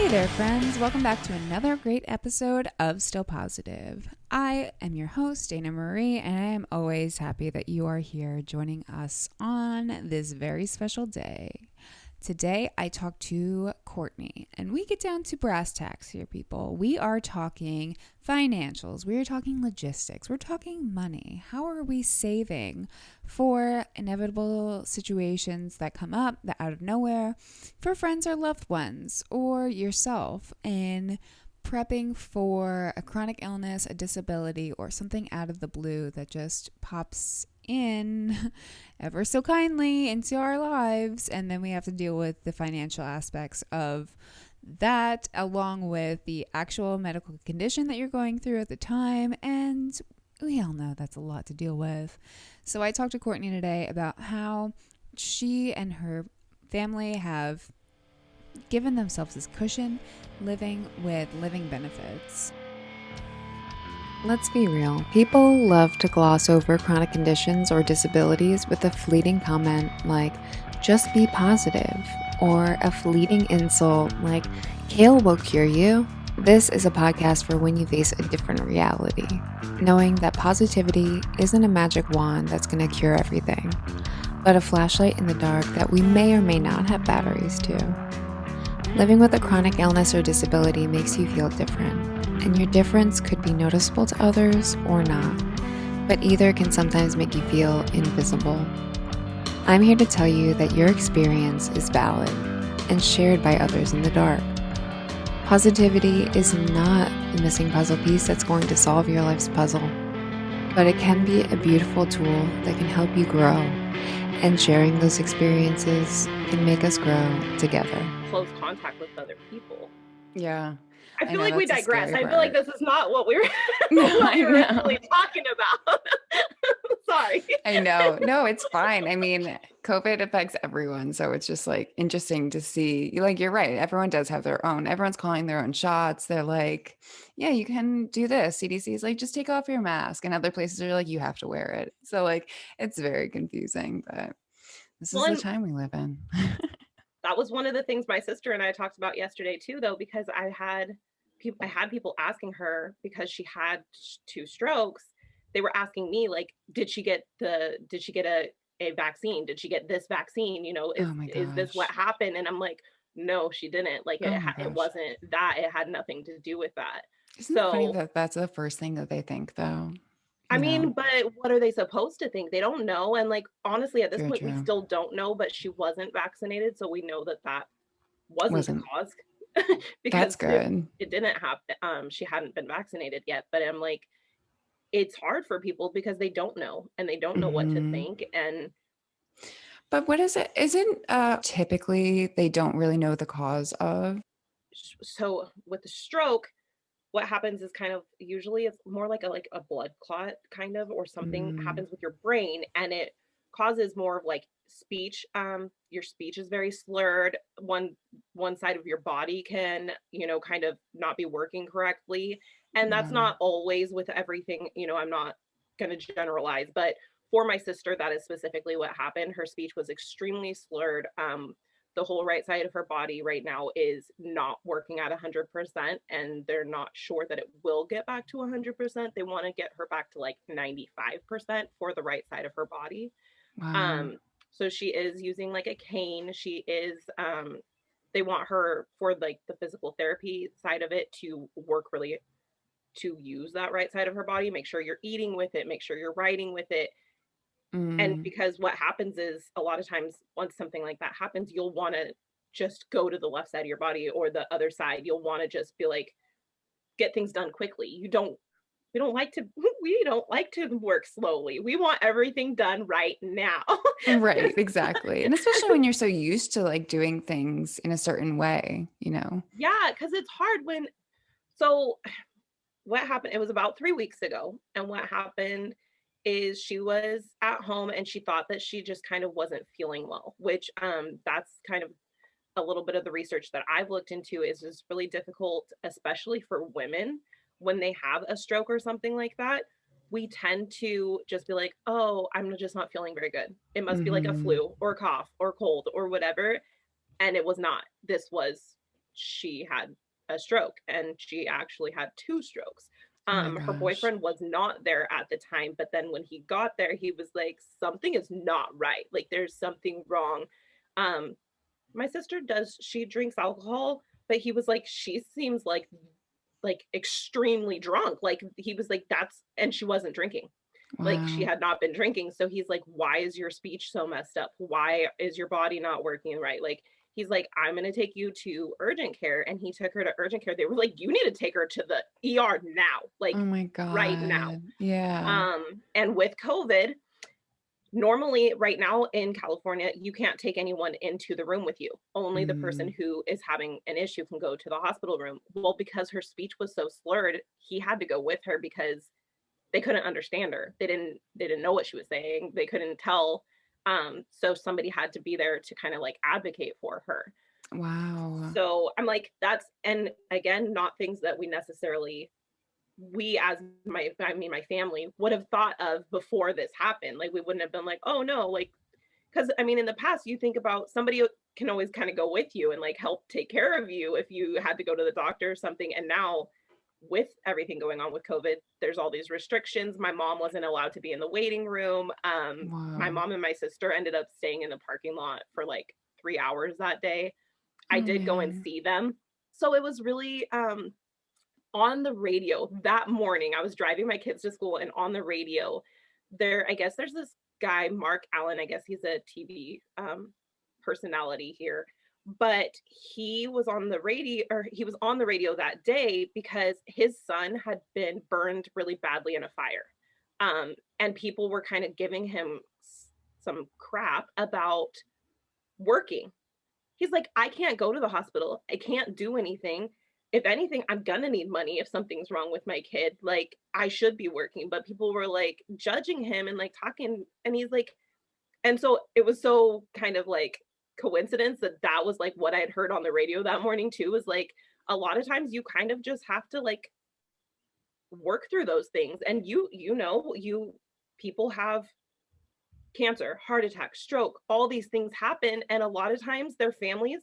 there, friends. Welcome back to another great episode of Still Positive. I am your host, Dayna Marie, and I am always happy that you are here joining us on this very special day. Today, I talked to Courtney, and we get down to brass tacks here, people. We are talking financials. We are talking logistics. We're talking money. How are we saving for inevitable situations that come up that out of nowhere for friends or loved ones or yourself in prepping for a chronic illness, a disability, or something out of the blue that just pops in ever so kindly into our lives, and then we have to deal with the financial aspects of that along with the actual medical condition that you're going through at the time, and we all know that's a lot to deal with. So I talked to Courtney today about how she and her family have given themselves this cushion living with living benefits. Let's be real. People love to gloss over chronic conditions or disabilities with a fleeting comment like, just be positive, or a fleeting insult like, kale will cure you. This is a podcast for when you face a different reality, knowing that positivity isn't a magic wand that's going to cure everything, but a flashlight in the dark that we may or may not have batteries to. Living with a chronic illness or disability makes you feel different, and your difference could be noticeable to others or not, but either can sometimes make you feel invisible. I'm here to tell you that your experience is valid and shared by others in the dark. Positivity is not the missing puzzle piece that's going to solve your life's puzzle, but it can be a beautiful tool that can help you grow, and sharing those experiences can make us grow together. Close contact with other people. Yeah. I feel like we digress. I feel like this is not what we were, really talking about. Sorry. I know. No, it's fine. I mean, COVID affects everyone. So it's just like interesting to see. Like, you're right. Everyone does have their own. Everyone's calling their own shots. They're like, yeah, you can do this. CDC is like, just take off your mask. And other places are like, you have to wear it. So like, it's very confusing, but this is the time we live in. That was one of the things my sister and I talked about yesterday too, though, because I had people asking her, because she had 2 strokes. They were asking me, like, did she get a vaccine? Did she get this vaccine? You know, is this what happened? And I'm like, no, she didn't. Like, it wasn't that. It had nothing to do with that. Isn't it funny that that's the first thing that they think, though? I mean, but what are they supposed to think? They don't know. And like, honestly, at this point, we still don't know, but she wasn't vaccinated. So we know that wasn't the cause. Because that's good. It didn't happen. She hadn't been vaccinated yet, but I'm like, it's hard for people because they don't know, and they don't know what to think. But what is it? Isn't typically they don't really know the cause of? So with the stroke, what happens is kind of usually it's more like a blood clot kind of, or something happens with your brain, and it causes more of like speech. Your speech is very slurred. One side of your body can, kind of not be working correctly. And that's not always with everything, I'm not going to generalize, but for my sister, that is specifically what happened. Her speech was extremely slurred. The whole right side of her body right now is not working at 100%, and they're not sure that it will get back to 100%. They want to get her back to like 95% for the right side of her body. Wow. So she is using like a cane. She is, they want her for like the physical therapy side of it to work really, to use that right side of her body, make sure you're eating with it, make sure you're writing with it. And because what happens is a lot of times once something like that happens, you'll want to just go to the left side of your body or the other side. You'll want to just be like, get things done quickly. We don't like to work slowly. We want everything done right now. Right, exactly. And especially when you're so used to like doing things in a certain way, Yeah, because it's hard so what happened, it was about 3 weeks ago. And what happened is she was at home and she thought that she just kind of wasn't feeling well, which that's kind of a little bit of the research that I've looked into is just really difficult, especially for women when they have a stroke or something like that. We tend to just be like, oh, I'm just not feeling very good. It must be like a flu or cough or cold or whatever. And it was not. she had a stroke, and she actually had two strokes. Oh my Her gosh. boyfriend was not there at the time, but then when he got there, he was like, something is not right. Like there's something wrong. Um, my sister she drinks alcohol, but he was like, she seems like extremely drunk. Like he was like, that's, and she wasn't drinking. Like she Wow. had not been drinking. So he's like, why is your speech so messed up? Why is your body not working right? Like he's like, I'm going to take you to urgent care. And he took her to urgent care. They were like, you need to take her to the ER now, Oh like my right now. God. Yeah. And with COVID, normally right now in California, you can't take anyone into the room with you. Only the person Mm. who is having an issue can go to the hospital room. Well, because her speech was so slurred, he had to go with her because they couldn't understand her. They didn't know what she was saying. They couldn't tell. So somebody had to be there to kind of like advocate for her. Wow. So I'm like, that's, and again, not things that we necessarily, we as my family would have thought of before this happened. Like we wouldn't have been like, oh no, like, because I mean, in the past, you think about somebody can always kind of go with you and like help take care of you if you had to go to the doctor or something. And now, with everything going on with COVID, there's all these restrictions. My mom wasn't allowed to be in the waiting room. My Wow. mom and my sister ended up staying in the parking lot for like 3 hours that day. I Oh did go and man. see them. So it was really on the radio that morning. I was driving my kids to school, and on the radio, I guess there's this guy, Mark Allen. I guess he's a TV personality here, but he was on the radio that day because his son had been burned really badly in a fire. And people were kind of giving him some crap about working. He's like, I can't go to the hospital. I can't do anything. If anything, I'm gonna need money if something's wrong with my kid. Like, I should be working. But people were like judging him and like talking. And he's like, and so it was so kind of like coincidence that that was like what I had heard on the radio that morning too, was like, a lot of times you kind of just have to like work through those things. And people have cancer, heart attack, stroke, all these things happen. And a lot of times their families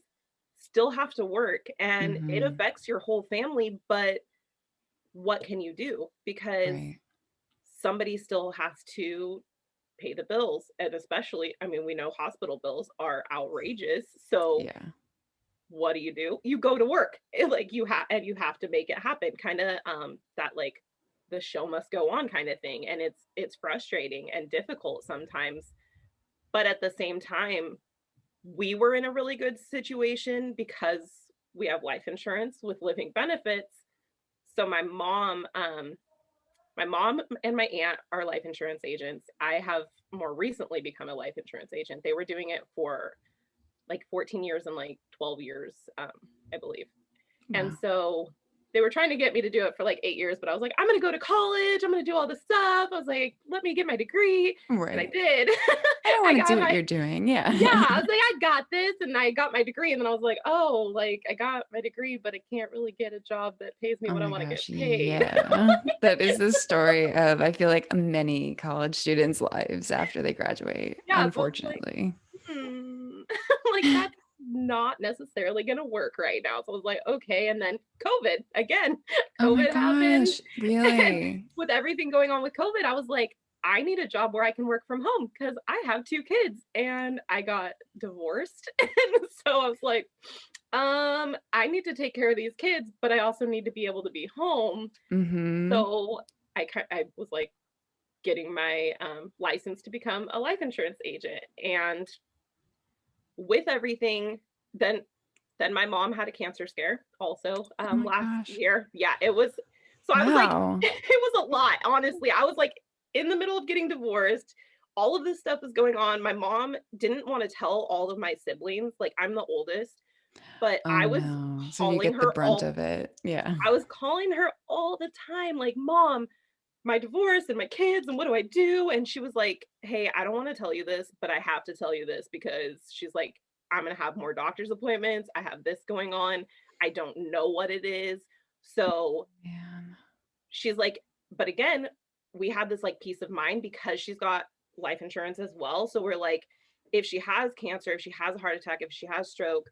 still have to work, and it Mm-hmm. affects your whole family. But what can you do? Because Right. somebody still has to pay the bills. And especially, I mean, we know hospital bills are outrageous. So Yeah. what do? You go to work. Like you have to make it happen. Kind of that like the show must go on kind of thing. And it's frustrating and difficult sometimes. But at the same time, we were in a really good situation because we have life insurance with living benefits. So my mom and my aunt are life insurance agents. I have more recently become a life insurance agent. They were doing it for like 14 years and like 12 years, I believe. And Wow. so they were trying to get me to do it for like 8 years, but I was like, I'm going to go to college. I'm going to do all this stuff. I was like, let me get my degree. And I Right. did. I don't I want to do got what my, you're doing. Yeah. yeah, I was like, I got this. And I got my degree. And then I was like, oh, like I got my degree, but I can't really get a job that pays me Oh what I my want to get gosh. paid. Yeah. That is the story of, I feel like, many college students' lives after they graduate, Yeah. So it's like, unfortunately. like that's not necessarily going to work right now. So I was like, okay. And then COVID again, Oh my COVID happened. gosh. And Really? with everything going on with COVID, I was like, I need a job where I can work from home because I have two kids and I got divorced. And so I was like, I need to take care of these kids, but I also need to be able to be home. Mm-hmm. So I was like getting my license to become a life insurance agent. And with everything, then my mom had a cancer scare also Oh my last gosh. year. Yeah, it was, so I was like, Wow. it was a lot, honestly. I was like in the middle of getting divorced. All of this stuff was going on. My mom didn't want to tell all of my siblings. Like I'm the oldest, but Oh no. So you calling get the her brunt all of it. Yeah. I was calling her all the time, like, Mom, my divorce and my kids, and what do I do? And she was like, hey, I don't want to tell you this, but I have to tell you this because she's like, I'm going to have more doctor's appointments. I have this going on. I don't know what it is. So Man. she's like, but again, we had this like peace of mind because she's got life insurance as well. So we're like, if she has cancer, if she has a heart attack, if she has stroke,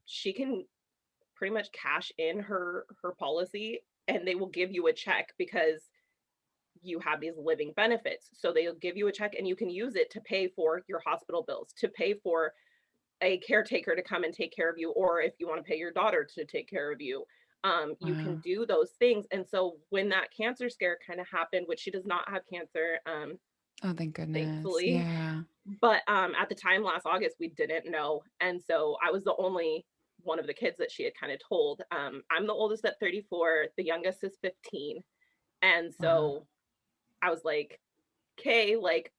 she can pretty much cash in her policy, and they will give you a check because you have these living benefits. So they'll give you a check and you can use it to pay for your hospital bills, to pay for a caretaker to come and take care of you, or if you want to pay your daughter to take care of you. You can Wow. do those things. And so when that cancer scare kind of happened, which she does not have cancer, Oh, thank goodness. thankfully, Yeah. but at the time last August, we didn't know. And so I was the only one of the kids that she had kind of told. I'm the oldest at 34, the youngest is 15. And Wow. so I was like, okay, like,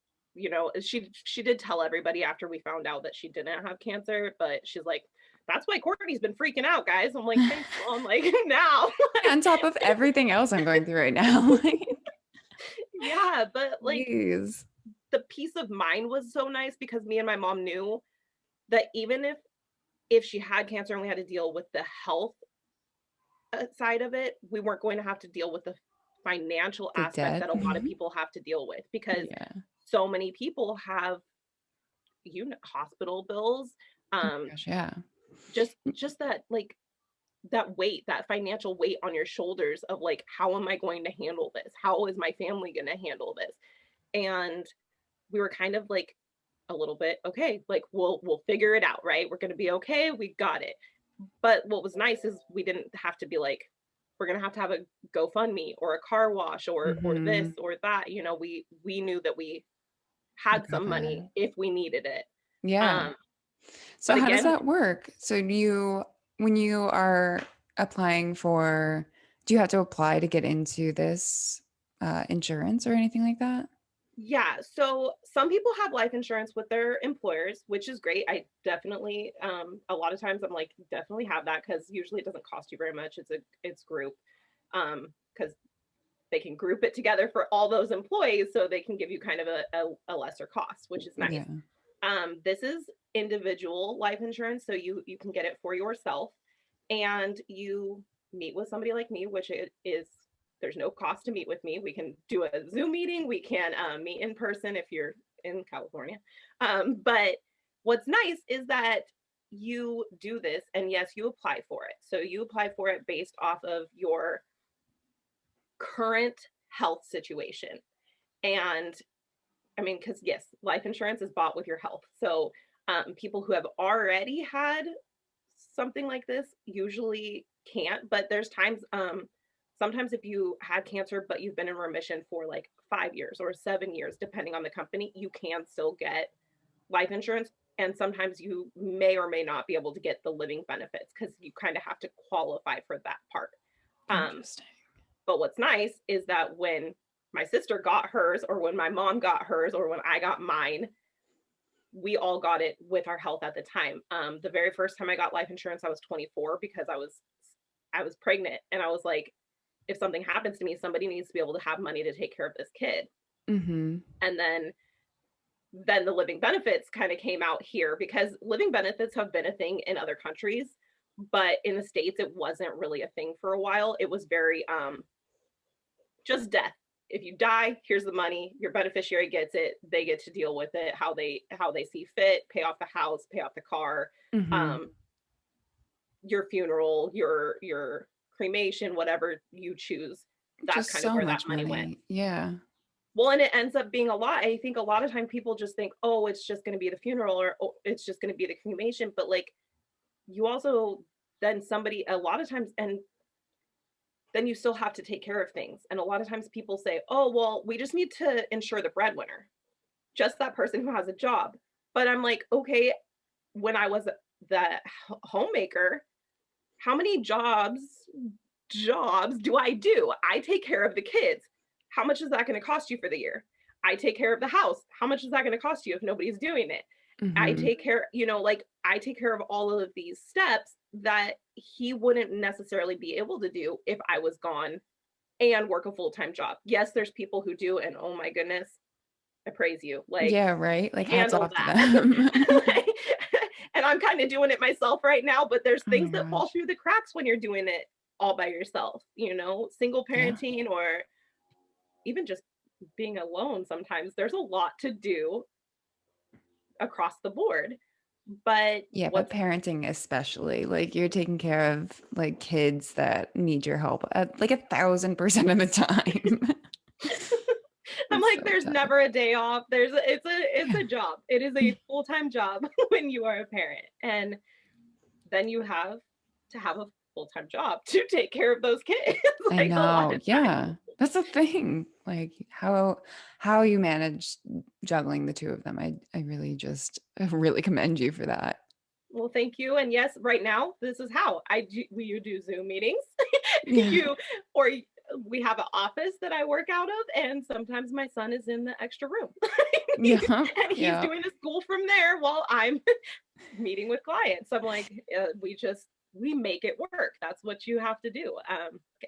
she did tell everybody after we found out that she didn't have cancer, but she's like, that's why Courtney's been freaking out, guys. I'm like, thanks, Mom. Like now, like, On top of everything else I'm going through right now. Like, yeah, but like jeez. the peace of mind was so nice because me and my mom knew that even if she had cancer and we had to deal with the health side of it, we weren't going to have to deal with the financial The aspect debt. that a lot of people have to deal with because Yeah. so many people have hospital bills, Oh my gosh, yeah. just that, like, that weight, that financial weight on your shoulders of like, how am I going to handle this, how is my family going to handle this? And we were kind of like a little bit, okay, like we'll figure it out, right? We're going to be okay, we got it. But what was nice is we didn't have to be like, we're going to have a GoFundMe or a car wash or this Mm-hmm. or that. We knew that we You had some covered. money if we needed it. Yeah. um So but how does again, that work? So when you are applying for, do you have to apply to get into this insurance or anything like that? yeah, so some people have life insurance with their employers, which is great. I definitely, a lot of times I'm like, definitely have that because usually it doesn't cost you very much. It's group, because they can group it together for all those employees, so they can give you kind of a lesser cost, which is nice. Yeah. This is individual life insurance, so you can get it for yourself, and you meet with somebody like me, which it is. There's no cost to meet with me. We can do a Zoom meeting. We can meet in person if you're in California. But what's nice is that you do this, and yes, you apply for it. So you apply for it based off of your current health situation. And I mean, because yes, life insurance is bought with your health. So people who have already had something like this usually can't, but there's times, sometimes if you had cancer but you've been in remission for like 5 years or 7 years, depending on the company, you can still get life insurance. And sometimes you may or may not be able to get the living benefits because you kind of have to qualify for that part. um, Interesting. but what's nice is that when my sister got hers, or when my mom got hers, or when I got mine, we all got it with our health at the time. The very first time I got life insurance, I was 24 because I was pregnant, and I was like, if something happens to me, somebody needs to be able to have money to take care of this kid. Mm-hmm. And then the living benefits kind of came out here because living benefits have been a thing in other countries, but in the States it wasn't really a thing for a while. It was very just death. If you die, here's the money. Your beneficiary gets it. They get to deal with it how they see fit. Pay off the house, pay off the car, Mm-hmm. um, your funeral, your cremation, whatever you choose. That's Just kind of so where that much money went. money. Yeah. Well, and it ends up being a lot. I think a lot of time people just think, oh, it's just going to be the funeral, or oh, it's just going to be the cremation. But like, you also, then somebody a lot of times, and then you still have to take care of things. And a lot of times people say, oh, well, we just need to insure the breadwinner, just that person who has a job. But I'm like, okay, when I was the homemaker, how many jobs do I do? I take care of the kids. How much is that going to cost you for the year? I take care of the house. How much is that going to cost you if nobody's doing it? I Mm-hmm. take care, like I take care of all of these steps that he wouldn't necessarily be able to do if I was gone and work a full-time job. Yes, there's people who do, and oh my goodness, I praise you. Like, Yeah, right? Like hats handle off to that. them. Like, and I'm kind of doing it myself right now, but there's Oh my things that fall gosh. through the cracks when you're doing it all by yourself, single Yeah. parenting, or even just being alone. Sometimes there's a lot to do across the board. But Yeah, but parenting especially, like you're taking care of like kids that need your help at like 1,000% of the time. I'm It's like, so there's tough. never a day off. It's a job. It is a full-time job when you are a parent. And then you have to have a full-time job to take care of those kids, I like a lot know. of times. Yeah. That's the thing. Like how you manage juggling the two of them. I really just I really commend you for that. Well, thank you. And yes, right now, this is how you do Zoom meetings. Yeah. you or we have an office that I work out of, and sometimes my son is in the extra room. Yeah. And he's Yeah. doing the school from there while I'm meeting with clients. I'm like, we make it work. That's what you have to do.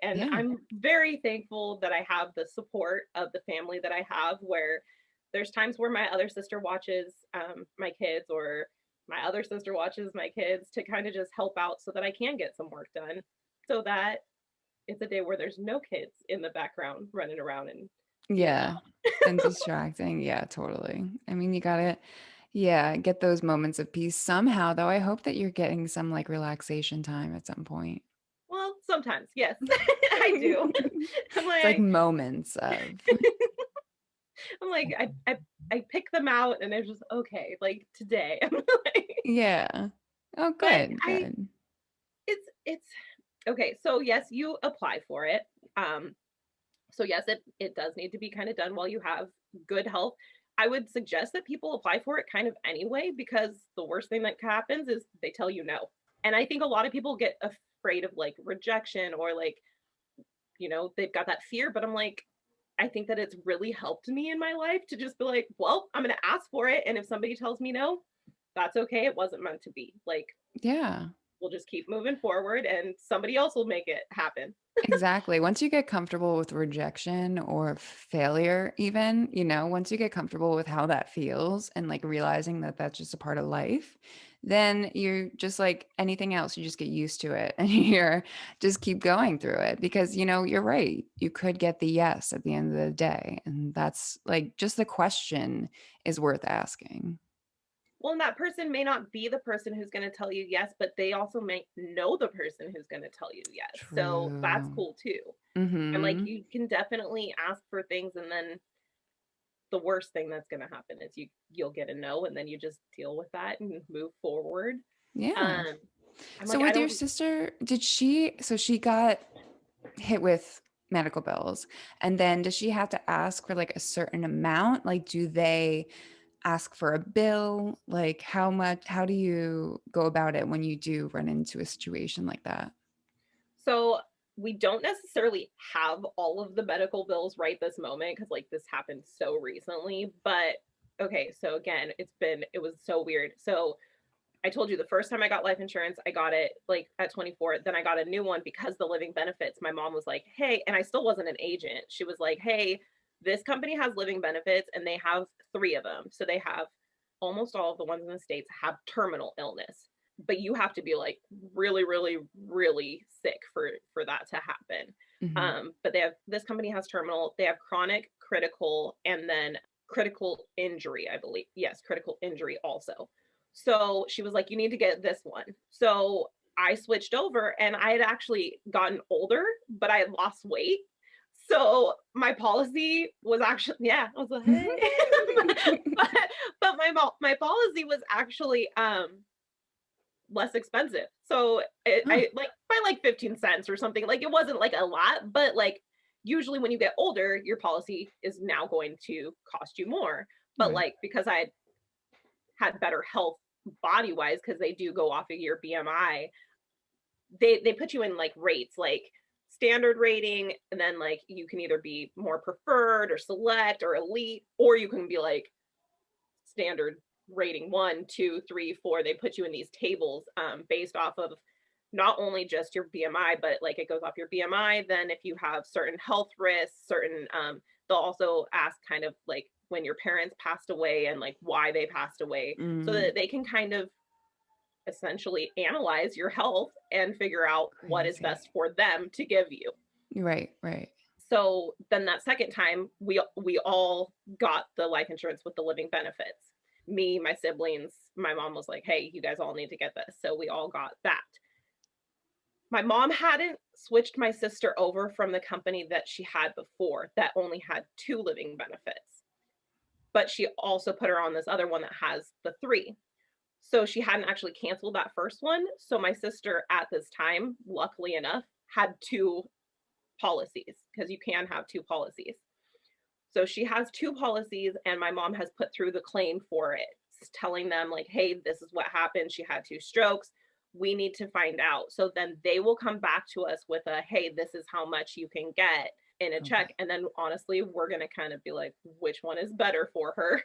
And Yeah. I'm very thankful that I have the support of the family that I have. Where there's times where my other sister watches my kids, or my other sister watches my kids, to kind of just help out so that I can get some work done, so that it's a day where there's no kids in the background running around and being loud. Yeah. And distracting. Yeah, totally. I mean, you gotta, yeah, get those moments of peace somehow, though. I hope that you're getting some like relaxation time at some point. Well, sometimes, yes, I do. I'm It's like like, moments of, I'm like, I pick them out, and they're just okay. Like today, I'm like, yeah. Oh, but good, I, good. it's okay. So yes, you apply for it. Um, so yes, it does need to be kind of done while you have good health. I would suggest that people apply for it kind of anyway, because the worst thing that happens is they tell you no. And I think a lot of people get afraid of like rejection, or like, they've got that fear. But I'm like, I think that it's really helped me in my life to just be like, well, I'm going to ask for it. And if somebody tells me no, that's okay. It wasn't meant to be. Like, Yeah. we'll just keep moving forward, and somebody else will make it happen. Exactly. Once you get comfortable with rejection or failure, even, once you get comfortable with how that feels and like realizing that that's just a part of life, then you're just like anything else, you just get used to it and you're just keep going through it because, you're right. You could get the yes at the end of the day. And that's like just the question is worth asking. Well, and that person may not be the person who's going to tell you yes, but they also may know the person who's going to tell you yes. So that's True. cool too. And like, Mm-hmm. you can definitely ask for things, and then the worst thing that's going to happen is you'll get a no, and then you just deal with that and move forward. Yeah. Um I'm So like, I with your don't. sister, so she got hit with medical bills, and then does she have to ask for like a certain amount? Like, do they ask for a bill? Like, how do you go about it when you do run into a situation like that? So we don't necessarily have all of the medical bills right this moment, because like this happened so recently. But okay, so again, it was so weird. So I told you the first time I got life insurance, I got it like at 24. Then I got a new one because the living benefits. My mom was like, hey, and I still wasn't an agent. She was like, hey, this company has living benefits, and they have three of them. So they have almost all of the ones in the States have terminal illness. But you have to be like really, really, really sick for that to happen. Hmm. But this company has terminal, they have chronic, critical, and then critical injury, I believe. Yes, critical injury also. So she was like, you need to get this one. So I switched over, and I had actually gotten older, but I had lost weight. So my policy was actually, yeah, I was like, hey. but, but my policy was actually less expensive. So Oh, I like by like 15 cents or something. Like, it wasn't like a lot, but like usually when you get older, your policy is now going to cost you more. But right. like, because I had better health body wise, because they do go off of your BMI, they put you in like rates, like standard rating, and then like you can either be more preferred or select or elite, or you can be like standard rating 1, 2, 3, 4. They put you in these tables based off of not only just your BMI, but like it goes off your BMI. Then if you have certain health risks, certain they'll also ask kind of like when your parents passed away and like why they passed away, so Mm, that they can kind of essentially analyze your health and figure out what is crazy. best for them to give you. Right, right. So then that second time, we all got the life insurance with the living benefits. me, my siblings, my mom was like, hey, you guys all need to get this. So we all got that. My mom hadn't switched my sister over from the company that she had before that only had 2 living benefits, but she also put her on this other one that has the 3. So she hadn't actually canceled that first one. So my sister at this time, luckily enough, had 2 policies, because you can have 2 policies. So she has 2 policies, and my mom has put through the claim for it, telling them like, hey, this is what happened. She had 2 strokes. We need to find out. So then they will come back to us with a, hey, this is how much you can get in a check. Okay. And then honestly, we're going to kind of be like, which one is better for her?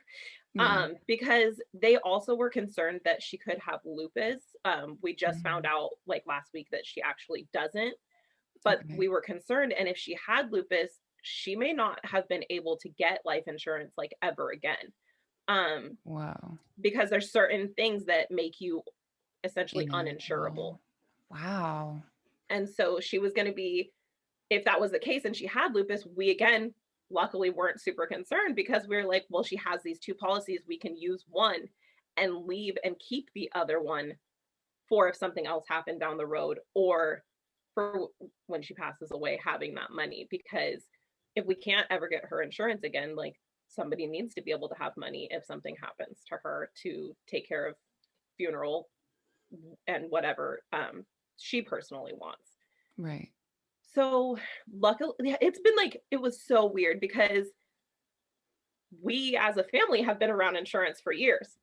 Yeah. Because they also were concerned that she could have lupus. We just found Mm. out like last week that she actually doesn't, but Okay. we were concerned. And if she had lupus, she may not have been able to get life insurance like ever again. Um, Wow. because there's certain things that make you essentially uninsurable. Ineligible. Wow. And so she was going to be, if that was the case and she had lupus, we again, luckily weren't super concerned, because we were like, well, she has these 2 policies. We can use one and leave and keep the other one for if something else happened down the road, or for when she passes away, having that money. Because if we can't ever get her insurance again, like somebody needs to be able to have money if something happens to her to take care of funeral and whatever she personally wants. Right. So luckily, it's been like, it was so weird because we as a family have been around insurance for years,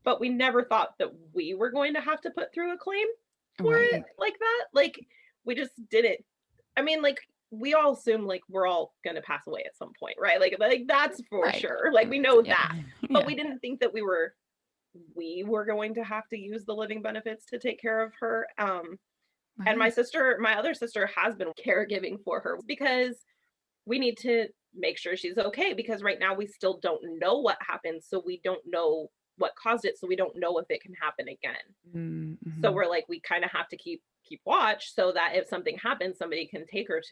but we never thought that we were going to have to put through a claim for it Right. like that. Like, we just didn't. I mean, like, we all assume like we're all going to pass away at some point, right? Like that's for Right. sure. Like we know Yeah. that. But Yeah. we didn't think that we were going to have to use the living benefits to take care of her. And Right. my other sister has been caregiving for her, because we need to make sure she's okay, because right now we still don't know what happened. So we don't know what caused it. So we don't know if it can happen again. So Mm-hmm. we're like, we kind of have to keep watch, so that if something happens, somebody can take her.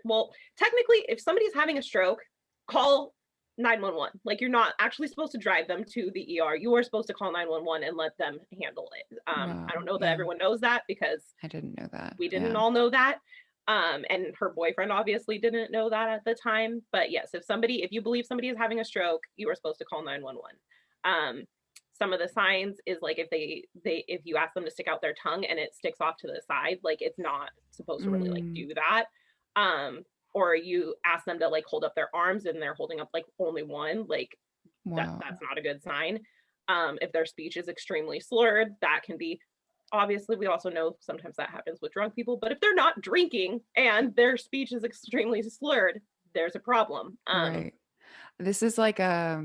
Well, technically, if somebody's having a stroke, call 911. Like, you're not actually supposed to drive them to the ER. You are supposed to call 911 and let them handle it. Wow. I don't know that Yeah. everyone knows that, because I didn't know that. we didn't Yeah. all know that. And her boyfriend obviously didn't know that at the time. But yes, if you believe somebody is having a stroke, you are supposed to call 911. Some of the signs is like, if you ask them to stick out their tongue and it sticks off to the side, like it's not supposed to really like Mm. do that. Or you ask them to like hold up their arms and they're holding up like only one, like Wow. that's not a good sign. If their speech is extremely slurred, that can be, obviously we also know sometimes that happens with drunk people, but if they're not drinking and their speech is extremely slurred, there's a problem. Right. This is like a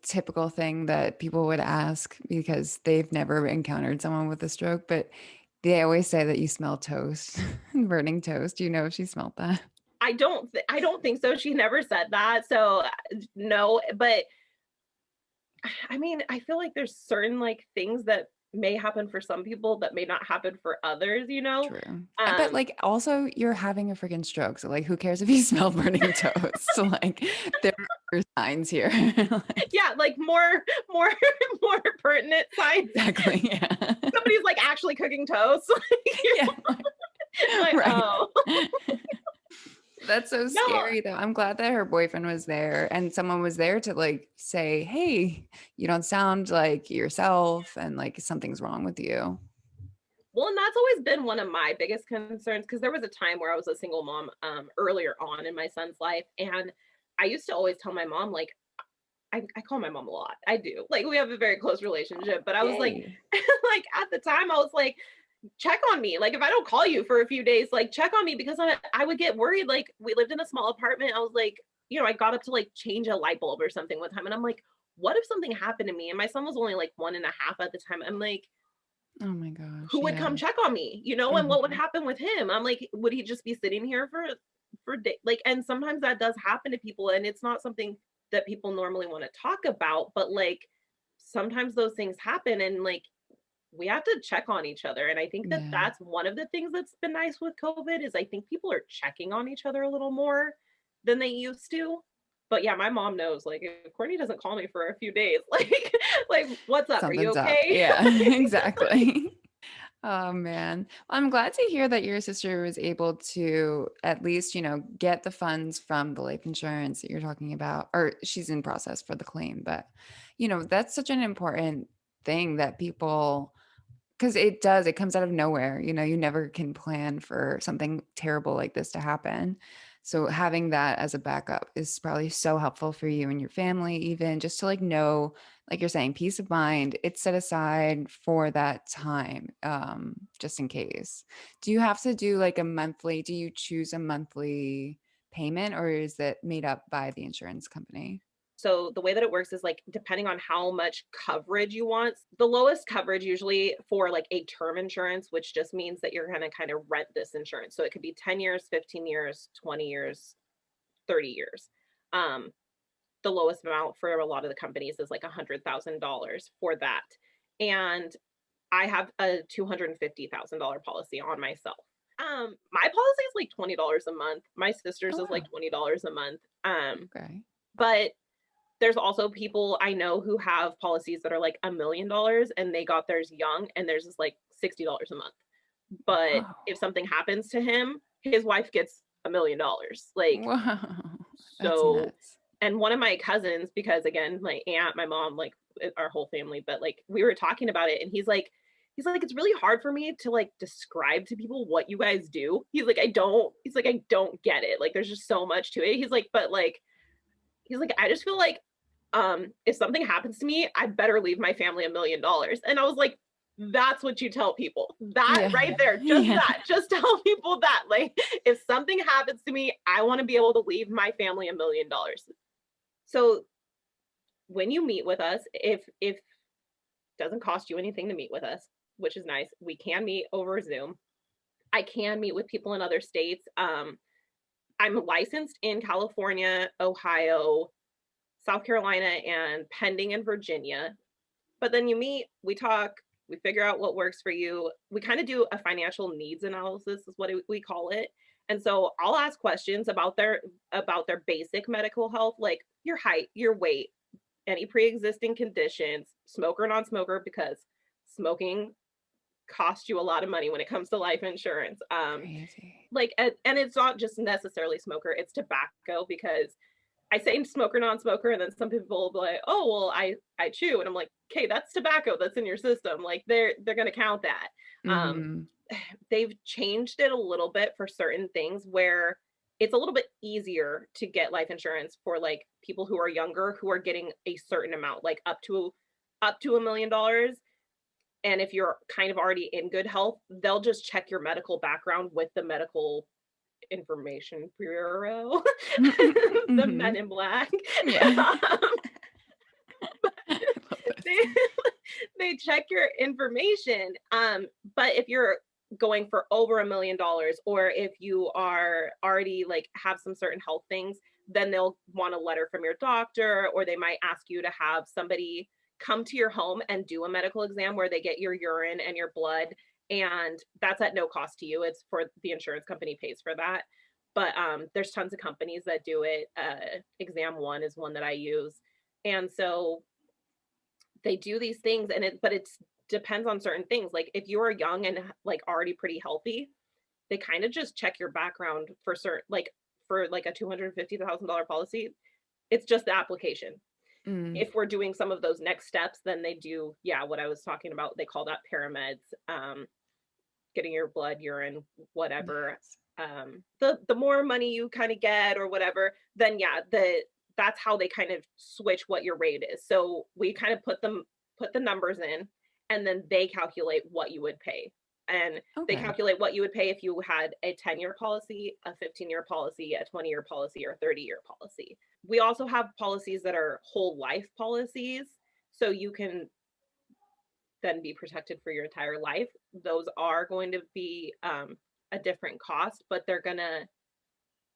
typical thing that people would ask because they've never encountered someone with a stroke, but they always say that you smell toast, burning toast. Do you know if she smelled that? I don't think so. She never said that. So no, but I mean, I feel like there's certain like things that may happen for some people that may not happen for others, you know? True. But Um, like also you're having a freaking stroke. So like who cares if you smell burning toast? So like there are signs here. Like, yeah, like more more pertinent signs. exactly. Yeah. Somebody's like actually cooking toast. Yeah. Like, Right. oh That's so no. scary though. I'm glad that her boyfriend was there and someone was there to like say, "Hey, you don't sound like yourself and like something's wrong with you." Well, and that's always been one of my biggest concerns, because there was a time where I was a single mom earlier on in my son's life. And I used to always tell my mom, like, I call my mom a lot. I do. Like, we have a very close relationship. But I was like, Yay. like at the time, I was like, check on me. Like, if I don't call you for a few days, like, check on me, because I would get worried. Like, we lived in a small apartment. I was like, I got up to like change a light bulb or something one time. And I'm like, what if something happened to me? And my son was only like 1.5 at the time. I'm like, Oh my gosh. who would Yeah. come check on me, and what would Mhm. happen with him? I'm like, would he just be sitting here for day, like, and sometimes that does happen to people, and it's not something that people normally want to talk about, but like sometimes those things happen, and like we have to check on each other. And I think that Yeah. that's one of the things that's been nice with COVID, is I think people are checking on each other a little more than they used to. But yeah, my mom knows, like, if Courtney doesn't call me for a few days, like, what's up? Are you Something's up. okay? Yeah, Like, exactly. Oh man. Well, I'm glad to hear that your sister was able to at least, get the funds from the life insurance that you're talking about, or she's in process for the claim. But, that's such an important thing that people, because it comes out of nowhere. You never can plan for something terrible like this to happen. So having that as a backup is probably so helpful for you and your family, even just to know, like you're saying, peace of mind. It's set aside for that time, just in case. Do you have to do like a monthly? Do you choose a monthly payment, or is it made up by the insurance company? so the way that it works is like depending on how much coverage you want. The lowest coverage usually for like a term insurance, which just means that you're going to kind of rent this insurance. So it could be 10 years, 15 years, 20 years, 30 years. Um, the lowest amount for a lot of the companies is like $100,000 for that. And I have a $250,000 policy on myself. My policy is like $20 a month. My sister's Oh, is like wow. $20 a month. Okay. But there's also people I know who have policies that are like $1 million and they got theirs young and theirs is like $60 a month. But Wow. if something happens to him, his wife gets $1 million. Like, Wow. That's so, nuts. and one of my cousins, because again, my aunt, my mom, like our whole family, but like we were talking about it and he's like, it's really hard for me to like describe to people what you guys do. I don't get it. Like, there's just so much to it. He's like, I just feel like if something happens to me, I better leave my family $1 million. And I was like, that's what you tell people. That Yeah. right there, just Yeah. that, just tell people that. Like, if something happens to me, I want to be able to leave my family $1 million. So when you meet with us, if it doesn't cost you anything to meet with us, which is nice, we can meet over Zoom. I can meet with people in other states. I'm licensed in California, Ohio, South Carolina, and pending in Virginia. But then you meet, we talk, we figure out what works for you. We kind of do a financial needs analysis, is what we call it. And so I'll ask questions about their basic medical health, like your height, your weight, any pre-existing conditions, smoker, non-smoker, because smoking costs you a lot of money when it comes to life insurance. Crazy. And it's not just necessarily smoker, it's tobacco, because I say smoker, non-smoker, and then some people will be like, "Oh, well, I chew," and I'm like, "Okay, that's tobacco that's in your system. Like, they're going to count that." Um, Mhm. they've changed it a little bit for certain things where it's a little bit easier to get life insurance for like people who are younger who are getting a certain amount, like up to $1 million. And if you're kind of already in good health, they'll just check your medical background with the medical information bureau, the men Mhm. in black. Yeah. um, I love they this. they check your information. But if you're going for over $1 million, or if you are already like have some certain health things, then they'll want a letter from your doctor, or they might ask you to have somebody come to your home and do a medical exam where they get your urine and your blood, and that's at no cost to you. It's for the insurance company pays for that. But there's tons of companies that do it. Exam One is one that I use. And so they do these things, but it's depends on certain things. Like if you are young and like already pretty healthy, they kind of just check your background for certain, like for like a $250,000 policy, it's just the application. Mm. If we're doing some of those next steps, then they do, yeah, what I was talking about, they call that parameds. Getting your blood, urine, whatever. Yes. The more money you kind of get or whatever, then yeah, that's how they kind of switch what your rate is. So we kind of put the numbers in, and then they calculate what you would pay. And they Okay. calculate what you would pay if you had a 10-year policy, a 15-year policy, a 20-year policy, or a 30-year policy. We also have policies that are whole life policies. So you can then be protected for your entire life. Those are going to be a different cost, but they're going to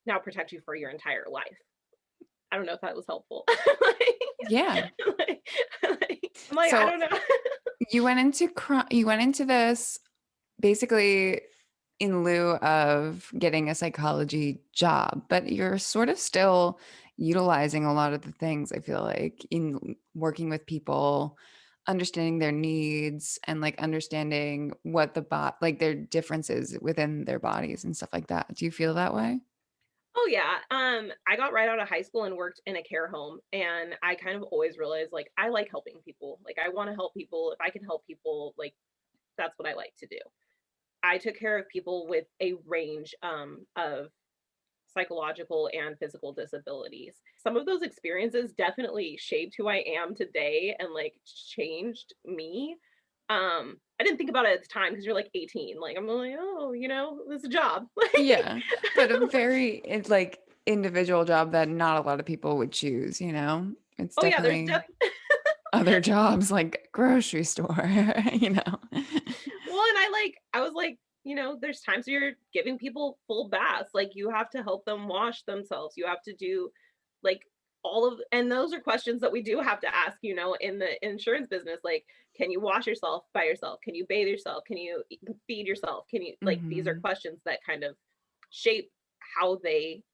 now protect you for your entire life. I don't know if that was helpful. Yeah. like, I'm like, I So don't know. you went into this basically in lieu of getting a psychology job, but you're sort of still utilizing a lot of the things, I feel like, in working with people, understanding their needs and like understanding what like their differences within their bodies and stuff like that. Do you feel that way? Oh yeah. I got right out of high school and worked in a care home, and I kind of always realized like I like helping people. Like I want to help people. If I can help people, like that's what I like to do. I took care of people with a range of psychological and physical disabilities. Some of those experiences definitely shaped who I am today and like changed me. I didn't think about it at the time because you're like 18. Like I'm like, oh, it's a job. Yeah, but a very like individual job that not a lot of people would choose, you know? It's Oh yeah, definitely other jobs like grocery store, you know? well, and I was like, there's times where you're giving people full baths. Like you have to help them wash themselves. You have to do like and those are questions that we do have to ask, in the insurance business. Like, can you wash yourself by yourself? Can you bathe yourself? Can you feed yourself? Can you like these are Mhm. questions that kind of shape how they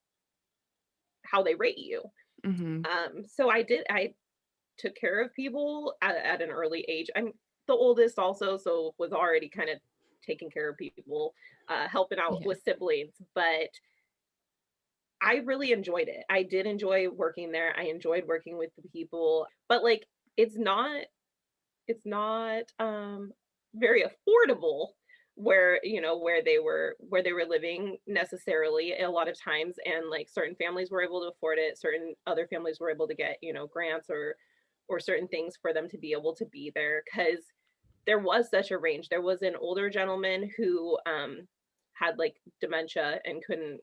rate you. Mhm. So I took care of people at an early age. I'm the oldest also, so was already kind of taking care of people, helping out Yeah. with siblings, but I really enjoyed it. I did enjoy working there. I enjoyed working with the people, but like it's not very affordable where they were living necessarily a lot of times, and like certain families were able to afford it, certain other families were able to get grants or certain things for them to be able to be there, because there was such a range. There was an older gentleman who had like dementia and couldn't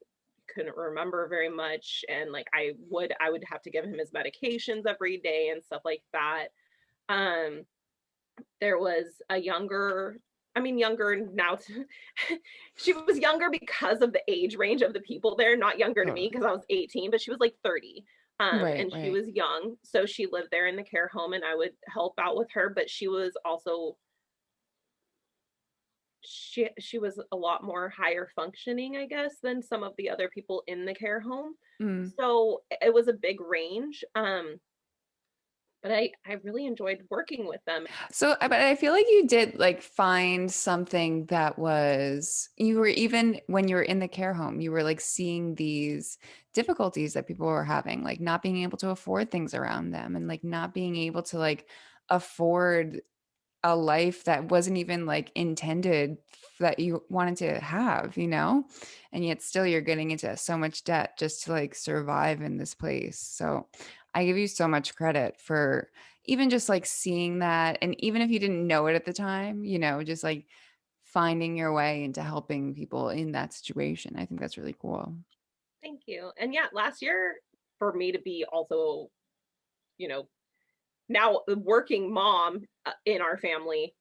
remember very much, and like I would have to give him his medications every day and stuff like that. um there was a younger, I mean, younger now. She was younger because of the age range of the people there, not younger to me Totally. because I was 18, but she was like 30. Right, And she right. was young. So she lived there in the care home and I would help out with her, but she was a lot more higher functioning, I guess, than some of the other people in the care home. Mm. So it was a big range. But I really enjoyed working with them. So, but I feel like you did like find something that was, you were even when you were in the care home, you were like seeing these difficulties that people were having, like not being able to afford things around them and like not being able to like afford a life that wasn't even like intended that you wanted to have, you know? And yet still you're getting into so much debt just to like survive in this place. So I give you so much credit for even just like seeing that. And even if you didn't know it at the time, you know, just like finding your way into helping people in that situation. I think that's really cool. Thank you. And yeah, last year for me to be also, you know, now the working mom in our family,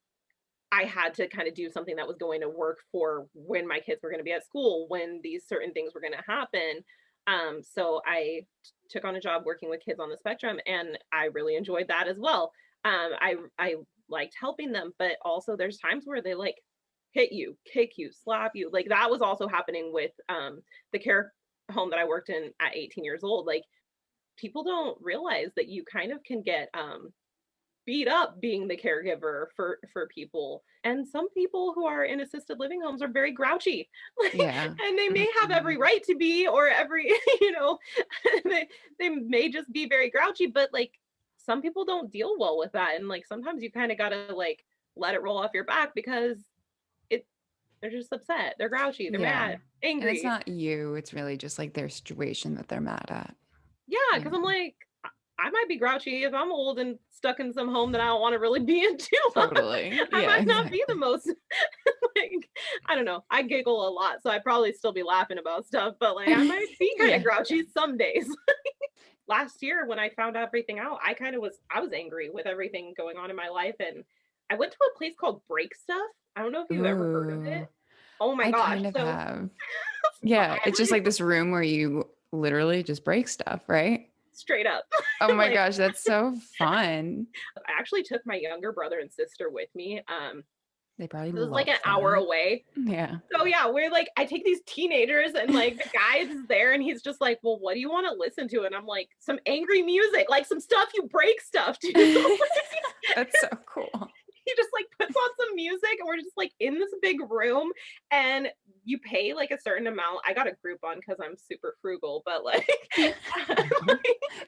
I had to kind of do something that was going to work for when my kids were going to be at school, when these certain things were going to happen. So I took on a job working with kids on the spectrum, and I really enjoyed that as well. I liked helping them, but also there's times where they like hit you, kick you, slap you. Like that was also happening with the care home that I worked in at 18 years old. Like people don't realize that you kind of can get beat up being the caregiver for people, and some people who are in assisted living homes are very grouchy. Like, Yeah. and they may have every Mhm. right to be, or every they may just be very grouchy, but like some people don't deal well with that, and like sometimes you kind of gotta like let it roll off your back because it they're just upset, they're grouchy, they're Yeah. mad, And it's angry. not you, it's really just like their situation that they're mad at. Yeah, Yeah. because I'm like, I might be grouchy if I'm old and stuck in some home that I don't want to really be into. Totally. I Yeah, might not be the exactly. most like, I don't know. I giggle a lot, so I probably still be laughing about stuff, but like I might be kind of Yeah. grouchy some days. Last year when I found everything out, I was angry with everything going on in my life, and I went to a place called Break Stuff. I don't know if you've ever heard of it. Ooh, Oh my I gosh. kind of So have. Yeah, it's just like this room where you literally just break stuff, right? straight up. Oh my Like gosh, that's so fun. I actually took my younger brother and sister with me. They probably It was like an love hour that. away. Yeah. So yeah, we're like, I take these teenagers and like the guy is there and he's just like, well, what do you want to listen to? And I'm like, some angry music, like some stuff you break stuff to. That's so cool. He just like puts on some music and we're just like in this big room and you pay like a certain amount. I got a Groupon because I'm super frugal, but like,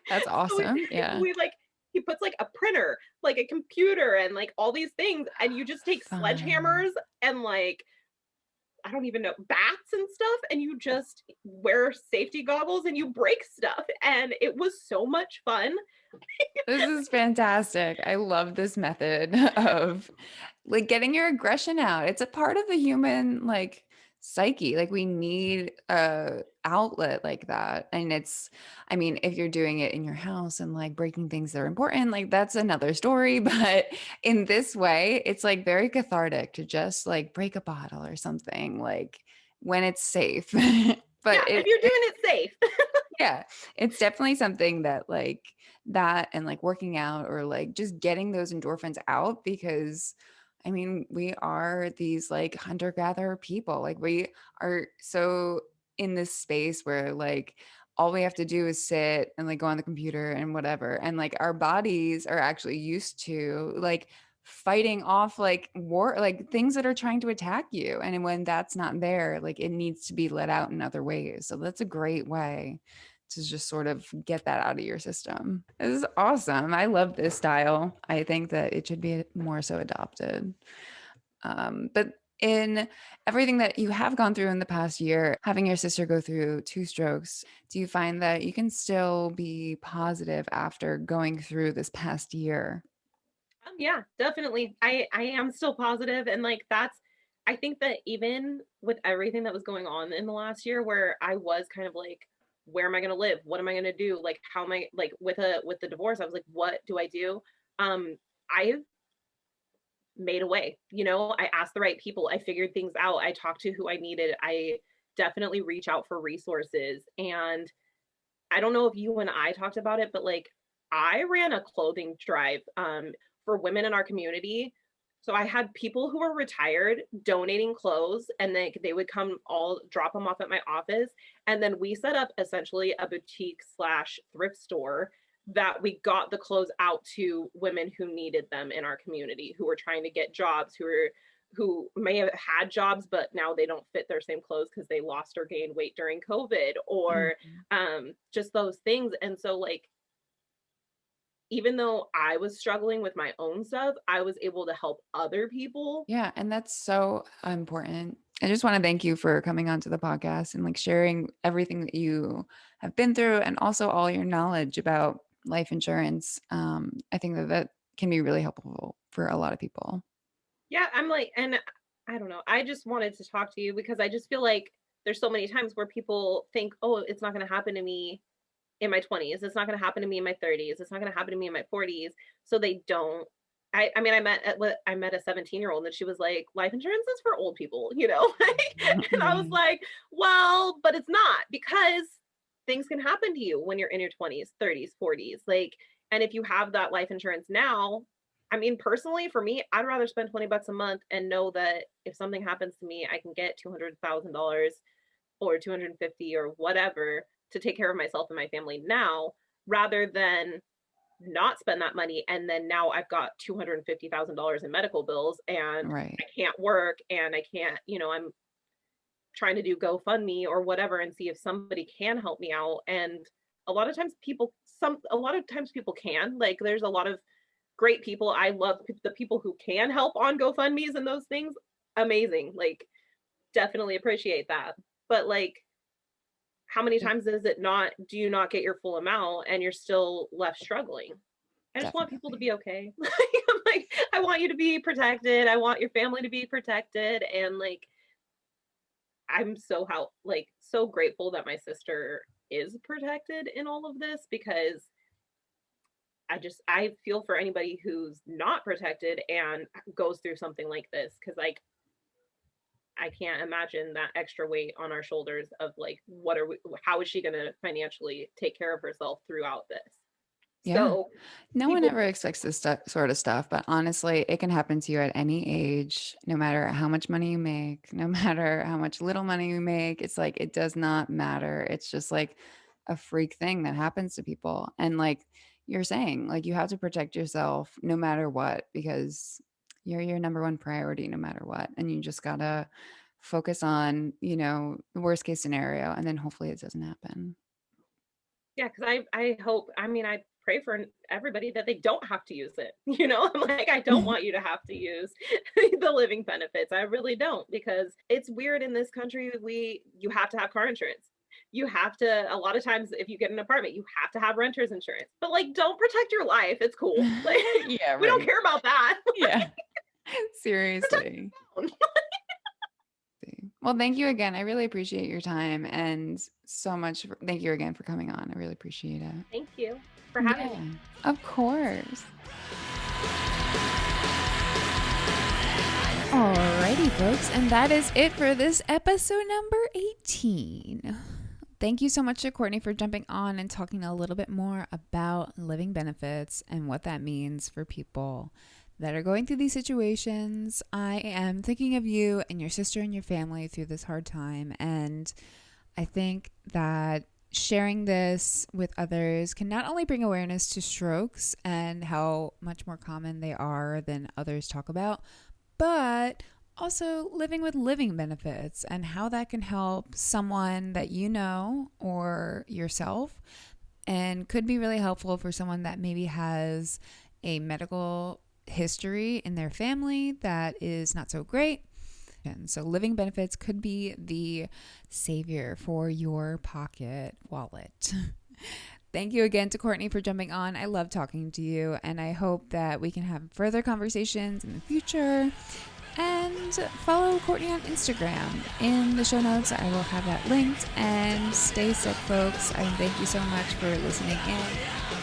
That's so awesome. Yeah. we like he puts like a printer, like a computer and like all these things and you just take Fun. sledgehammers and like I don't even know, bats and stuff, and you just wear safety goggles and you break stuff. And it was so much fun. This is fantastic. I love this method of like getting your aggression out. It's a part of the human like psyche. Like we need a outlet like that. And it's, I mean, if you're doing it in your house and like breaking things that are important, like that's another story. But in this way, it's like very cathartic to just like break a bottle or something like when it's safe. Yeah, But if you're doing it safe. yeah, it's definitely something that like that and like working out or like just getting those endorphins out because I mean, we are these like hunter gatherer people. Like we are so in this space where like all we have to do is sit and like go on the computer and whatever. And like our bodies are actually used to like fighting off like war like things that are trying to attack you. And when that's not there, like it needs to be let out in other ways. So that's a great way to just sort of get that out of your system. This is awesome. I love this style. I think that it should be more so adopted. But in everything that you have gone through in the past year, having your sister go through two strokes, do you find that you can still be positive after going through this past year? Yeah, definitely. I am still positive and like that's I think that even with everything that was going on in the last year where I was kind of like where am I going to live? What am I going to do? Like how am I like with the divorce I was like what do I do? I've made a way. You know, I asked the right people. I figured things out. I talked to who I needed. I definitely reach out for resources and I don't know if you and I talked about it, but like I ran a clothing drive for women in our community. So I had people who were retired donating clothes and they would come all drop them off at my office. And then we set up essentially a boutique slash thrift store that we got the clothes out to women who needed them in our community, who were trying to get jobs, who may have had jobs but now they don't fit their same clothes because they lost or gained weight during COVID or Mhm. just those things. And so like even though I was struggling with my own stuff, I was able to help other people. Yeah, and that's so important. I just want to thank you for coming onto the podcast and like sharing everything that you have been through and also all your knowledge about life insurance. I think that that can be really helpful for a lot of people. Yeah, I'm like, and I don't know. I just wanted to talk to you because I just feel like there's so many times where people think, oh, it's not going to happen to me in my 20s. It's not going to happen to me in my 30s. It's not going to happen to me in my 40s. So they don't. I mean, I met a 17-year-old and she was like, life insurance is for old people, you know? And I was Mhm. like, well, but it's not because things can happen to you when you're in your 20s, 30s, 40s. Like, and if you have that life insurance now, I mean, personally, for me, I'd rather spend 20 bucks a month and know that if something happens to me, I can get $200,000 or 250 or whatever to take care of myself and my family now rather than not spend that money and then now I've got $250,000 in medical bills and I Right. can't work and I can't, you know, I'm trying to do GoFundMe or whatever and see if somebody can help me out. And a lot of times people can. Like there's a lot of great people. I love the people who can help on GoFundMe's and those things. Amazing. Like definitely appreciate that. But like how many times is it not do you not get your full amount and you're still left struggling? I just want people to Definitely. be okay. I'm like, I want you to be protected. I want your family to be protected. And like, I'm so grateful that my sister is protected in all of this because I feel for anybody who's not protected and goes through something like this because like I can't imagine that extra weight on our shoulders of like how is she going to financially take care of herself throughout this? Yeah. So No one people, ever expects this sort of stuff, but honestly, it can happen to you at any age, no matter how much money you make, no matter how much little money you make. It's like, it does not matter. It's just like a freak thing that happens to people. And like you're saying, like you have to protect yourself no matter what, because you're your number one priority no matter what. And you just gotta focus on, the worst case scenario, and then hopefully it doesn't happen. yeah, because I hope, I mean, I pray for everybody that they don't have to use it. You know, I'm like, I don't want you to have to use the living benefits. I really don't, because it's weird in this country. You have to have car insurance. You have to, a lot of times, if you get an apartment, you have to have renter's insurance. But like, don't protect your life. It's cool. Like, Yeah, we don't right. care about that. Yeah. Protect Seriously. your own. Well, thank you again. I really appreciate your time and so much. Thank you again for coming on. I really appreciate it. Thank you for having Yeah, me. of course. Alrighty, folks. And that is it for this episode number 18. Thank you so much to Courtney for jumping on and talking a little bit more about living benefits and what that means for people that are going through these situations. I am thinking of you and your sister and your family through this hard time. And I think that sharing this with others can not only bring awareness to strokes and how much more common they are than others talk about, but also living with living benefits and how that can help someone that you know or yourself, and could be really helpful for someone that maybe has a medical history in their family that is not so great. And so living benefits could be the savior for your pocket wallet. Thank you again to Courtney for jumping on. I love talking to you, and I hope that we can have further conversations in the future. And follow Courtney on Instagram. In the show notes, I will have that linked. And stay sick, folks. I thank you so much for listening in.